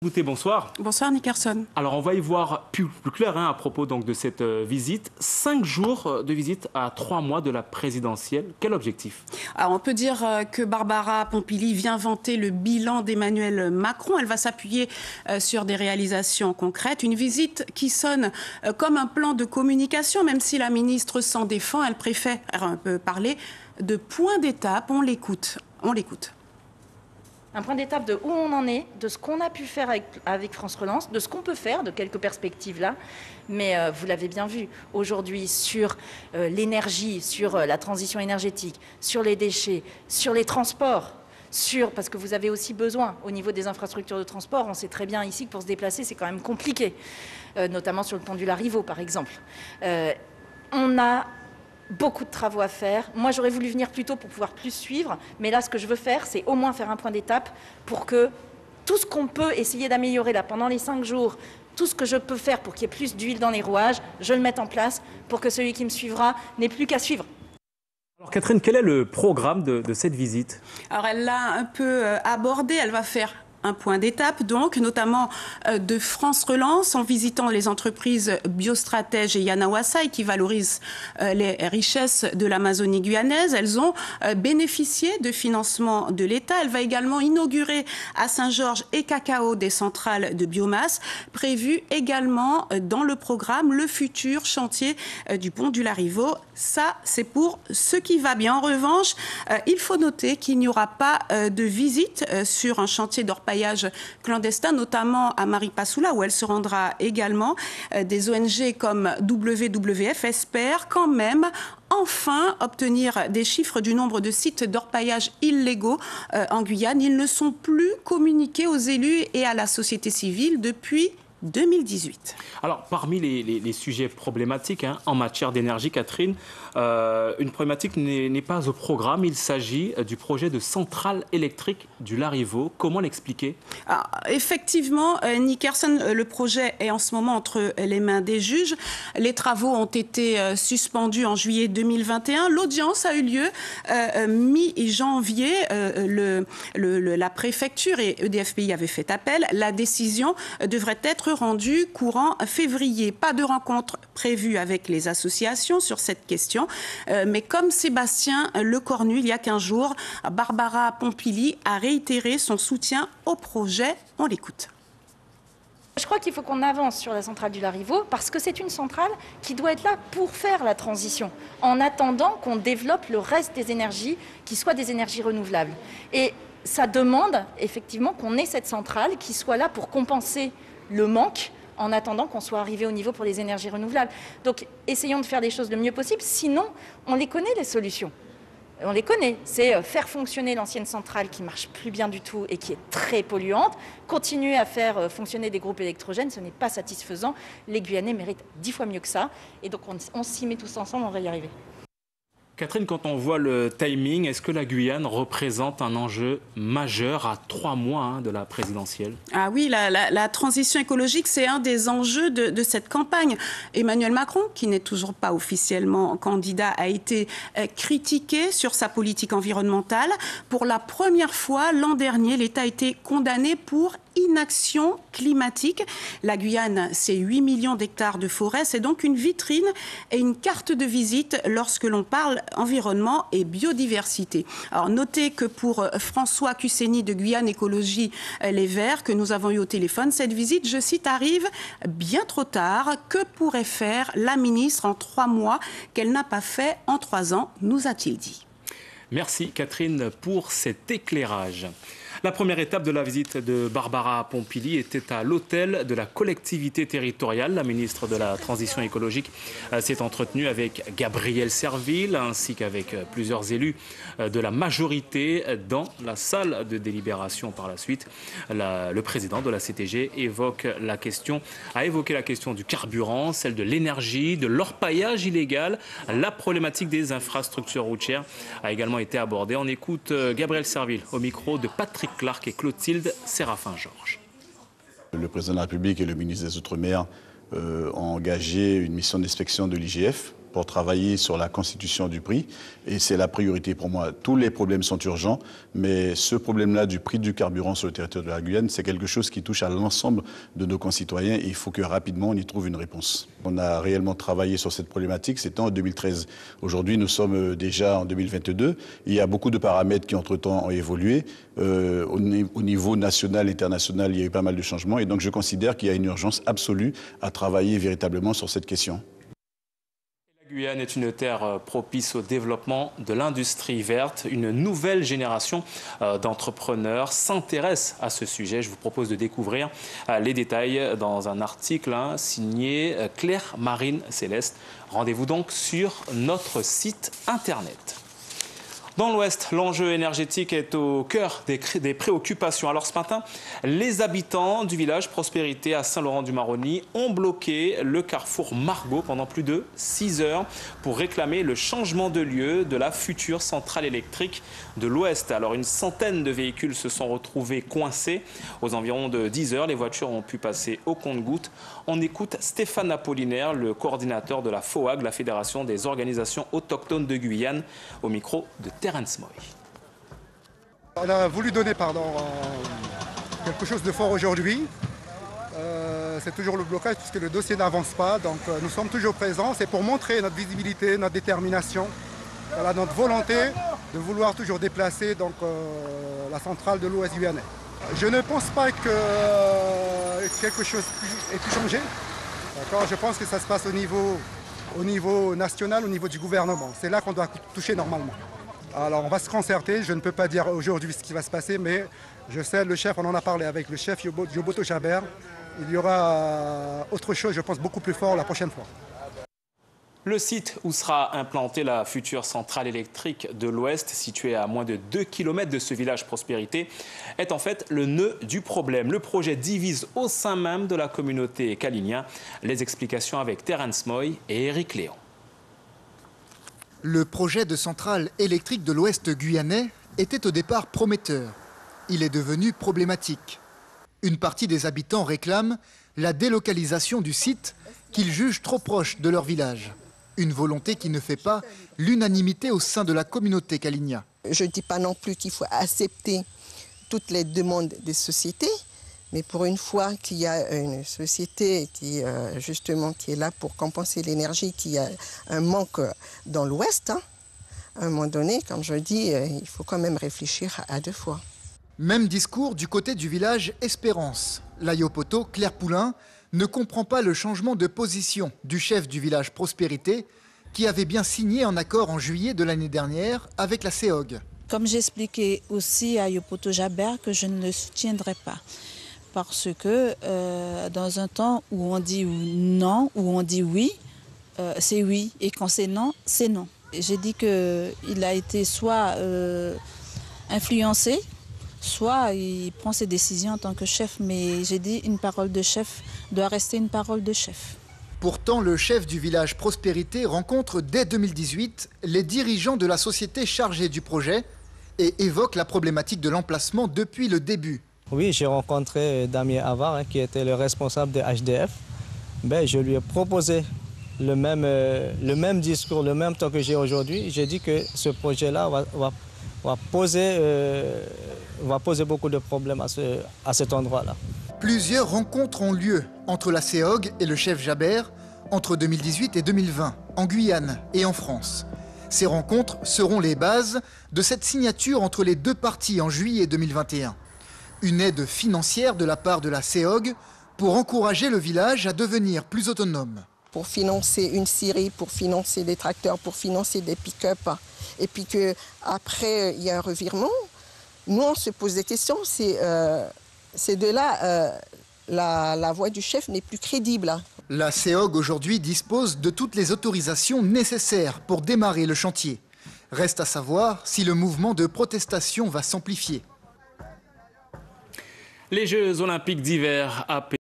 Boutet, bonsoir. Bonsoir Nickerson. Alors on va y voir plus clair à propos donc, de cette visite. 5 jours de visite à 3 mois de la présidentielle. Quel objectif? Alors on peut dire que Barbara Pompili vient vanter le bilan d'Emmanuel Macron. Elle va s'appuyer sur des réalisations concrètes. Une visite qui sonne comme un plan de communication, même si la ministre s'en défend. Elle préfère parler de point d'étape. On l'écoute. Un point d'étape de où on en est, de ce qu'on a pu faire avec France Relance, de ce qu'on peut faire, de quelques perspectives là. Mais vous l'avez bien vu, aujourd'hui, sur l'énergie, sur la transition énergétique, sur les déchets, sur les transports, parce que vous avez aussi besoin, au niveau des infrastructures de transport, on sait très bien ici que pour se déplacer, c'est quand même compliqué, notamment sur le pont du Larrivaux, par exemple. On a beaucoup de travaux à faire. Moi, j'aurais voulu venir plus tôt pour pouvoir plus suivre. Mais là, ce que je veux faire, c'est au moins faire un point d'étape pour que tout ce qu'on peut essayer d'améliorer là pendant les 5 jours, tout ce que je peux faire pour qu'il y ait plus d'huile dans les rouages, je le mette en place pour que celui qui me suivra n'ait plus qu'à suivre. Alors Catherine, quel est le programme de cette visite? Alors elle l'a un peu abordé. Elle va faire un point d'étape, donc, notamment de France Relance, en visitant les entreprises Biostratège et Yanawasai qui valorisent les richesses de l'Amazonie guyanaise. Elles ont bénéficié de financement de l'État. Elle va également inaugurer à Saint-Georges et Cacao des centrales de biomasse, prévues également dans le programme le futur chantier du pont du Larrivaux. Ça, c'est pour ce qui va bien. En revanche, il faut noter qu'il n'y aura pas de visite sur un chantier d'orpaillage clandestin, notamment à Maripasoula, où elle se rendra également. Des ONG comme WWF espèrent quand même enfin obtenir des chiffres du nombre de sites d'orpaillage illégaux en Guyane. Ils ne sont plus communiqués aux élus et à la société civile depuis 2018. Alors, parmi les sujets problématiques en matière d'énergie, Catherine, une problématique n'est pas au programme. Il s'agit du projet de centrale électrique du Larrivaux. Comment l'expliquer? Effectivement, Nickerson, le projet est en ce moment entre les mains des juges. Les travaux ont été suspendus en juillet 2021. L'audience a eu lieu mi-janvier. La préfecture et EDF-pays avaient fait appel. La décision devrait être rendue courant février. Pas de rencontre prévue avec les associations sur cette question. Mais comme Sébastien Lecornu, il y a 15 jours, Barbara Pompili a réitéré son soutien au projet. On l'écoute. Je crois qu'il faut qu'on avance sur la centrale du Larrivaux parce que c'est une centrale qui doit être là pour faire la transition, en attendant qu'on développe le reste des énergies qui soient des énergies renouvelables. Et ça demande effectivement qu'on ait cette centrale qui soit là pour compenser le manque en attendant qu'on soit arrivé au niveau pour les énergies renouvelables. Donc essayons de faire des choses le mieux possible, sinon on les connaît les solutions. On les connaît, c'est faire fonctionner l'ancienne centrale qui ne marche plus bien du tout et qui est très polluante, continuer à faire fonctionner des groupes électrogènes, ce n'est pas satisfaisant. Les Guyanais méritent 10 fois mieux que ça et donc on s'y met tous ensemble, on va y arriver. Catherine, quand on voit le timing, est-ce que la Guyane représente un enjeu majeur à 3 mois de la présidentielle? Ah oui, la transition écologique, c'est un des enjeux de cette campagne. Emmanuel Macron, qui n'est toujours pas officiellement candidat, a été critiqué sur sa politique environnementale. Pour la première fois, l'an dernier, l'État a été condamné pour inaction climatique. La Guyane, c'est 8 millions d'hectares de forêt. C'est donc une vitrine et une carte de visite lorsque l'on parle environnement et biodiversité. Alors, notez que pour François Cussény de Guyane Écologie Les Verts, que nous avons eu au téléphone, cette visite, je cite, arrive bien trop tard. Que pourrait faire la ministre en 3 mois qu'elle n'a pas fait en 3 ans, nous a-t-il dit. Merci Catherine pour cet éclairage. La première étape de la visite de Barbara Pompili était à l'hôtel de la collectivité territoriale. La ministre de la Transition écologique s'est entretenue avec Gabriel Serville ainsi qu'avec plusieurs élus de la majorité dans la salle de délibération. Par la suite, le président de la CTG a évoqué la question du carburant, celle de l'énergie, de l'orpaillage illégal. La problématique des infrastructures routières a également été abordée. On écoute Gabriel Serville au micro de Patrick Clark et Clotilde Séraphin-Georges. Le président de la République et le ministre des Outre-mer ont engagé une mission d'inspection de l'IGF pour travailler sur la constitution du prix et c'est la priorité pour moi. Tous les problèmes sont urgents, mais ce problème-là du prix du carburant sur le territoire de la Guyane, c'est quelque chose qui touche à l'ensemble de nos concitoyens et il faut que rapidement on y trouve une réponse. On a réellement travaillé sur cette problématique, c'était en 2013. Aujourd'hui, nous sommes déjà en 2022. Il y a beaucoup de paramètres qui entre-temps ont évolué. Au niveau national, international, il y a eu pas mal de changements et donc je considère qu'il y a une urgence absolue à travailler véritablement sur cette question. La Guyane est une terre propice au développement de l'industrie verte. Une nouvelle génération d'entrepreneurs s'intéresse à ce sujet. Je vous propose de découvrir les détails dans un article signé Claire Marine Céleste. Rendez-vous donc sur notre site internet. Dans l'Ouest, l'enjeu énergétique est au cœur des préoccupations. Alors ce matin, les habitants du village Prospérité à Saint-Laurent-du-Maroni ont bloqué le carrefour Margot pendant plus de 6 heures pour réclamer le changement de lieu de la future centrale électrique de l'Ouest. Alors une centaine de véhicules se sont retrouvés coincés. Aux environs de 10 heures, les voitures ont pu passer au compte-gouttes. On écoute Stéphane Apollinaire, le coordinateur de la FOAG, la Fédération des organisations autochtones de Guyane, au micro de Terence Moy. On a voulu donner quelque chose de fort aujourd'hui. C'est toujours le blocage puisque le dossier n'avance pas. Donc nous sommes toujours présents. C'est pour montrer notre visibilité, notre détermination, voilà, notre volonté de vouloir toujours déplacer la centrale de l'Ouest guyanais. Je ne pense pas que quelque chose ait pu changer. Je pense que ça se passe au niveau national, au niveau du gouvernement. C'est là qu'on doit toucher normalement. Alors on va se concerter, je ne peux pas dire aujourd'hui ce qui va se passer, mais je sais, le chef, on en a parlé avec le chef Yoboto Jaber. Il y aura autre chose, je pense, beaucoup plus fort la prochaine fois. Le site où sera implantée la future centrale électrique de l'Ouest, située à moins de 2 km de ce village Prospérité, est en fait le nœud du problème. Le projet divise au sein même de la communauté kalinien. Les explications avec Terence Moy et Éric Léon. Le projet de centrale électrique de l'Ouest guyanais était au départ prometteur. Il est devenu problématique. Une partie des habitants réclame la délocalisation du site qu'ils jugent trop proche de leur village. Une volonté qui ne fait pas l'unanimité au sein de la communauté kalinia. Je ne dis pas non plus qu'il faut accepter toutes les demandes des sociétés, mais pour une fois qu'il y a une société qui est là pour compenser l'énergie, qui a un manque dans l'Ouest, à un moment donné, comme je dis, il faut quand même réfléchir à 2 fois. Même discours du côté du village Espérance. L'Ayopoto, Claire Poulain, ne comprend pas le changement de position du chef du village Prospérité, qui avait bien signé un accord en juillet de l'année dernière avec la CEOG. Comme j'expliquais aussi à Yoboto Jaber que je ne le soutiendrai pas. Parce que dans un temps où on dit non, où on dit oui, c'est oui. Et quand c'est non, c'est non. J'ai dit qu'il a été soit influencé, soit il prend ses décisions en tant que chef. Mais j'ai dit une parole de chef doit rester une parole de chef. Pourtant, le chef du village Prospérité rencontre dès 2018 les dirigeants de la société chargée du projet et évoque la problématique de l'emplacement depuis le début. Oui, j'ai rencontré Damien Avar, qui était le responsable de HDF. Je lui ai proposé le même discours, le même temps que j'ai aujourd'hui. J'ai dit que ce projet-là va poser beaucoup de problèmes à cet endroit-là. Plusieurs rencontres ont lieu entre la CEOG et le chef Jaber entre 2018 et 2020, en Guyane et en France. Ces rencontres seront les bases de cette signature entre les deux parties en juillet 2021. Une aide financière de la part de la CEOG pour encourager le village à devenir plus autonome. Pour financer une scierie, pour financer des tracteurs, pour financer des pick-up, et puis qu'après il y a un revirement, nous on se pose des questions, c'est de là la voix du chef n'est plus crédible. La CEOG aujourd'hui dispose de toutes les autorisations nécessaires pour démarrer le chantier. Reste à savoir si le mouvement de protestation va s'amplifier. Les Jeux olympiques d'hiver à Pékin.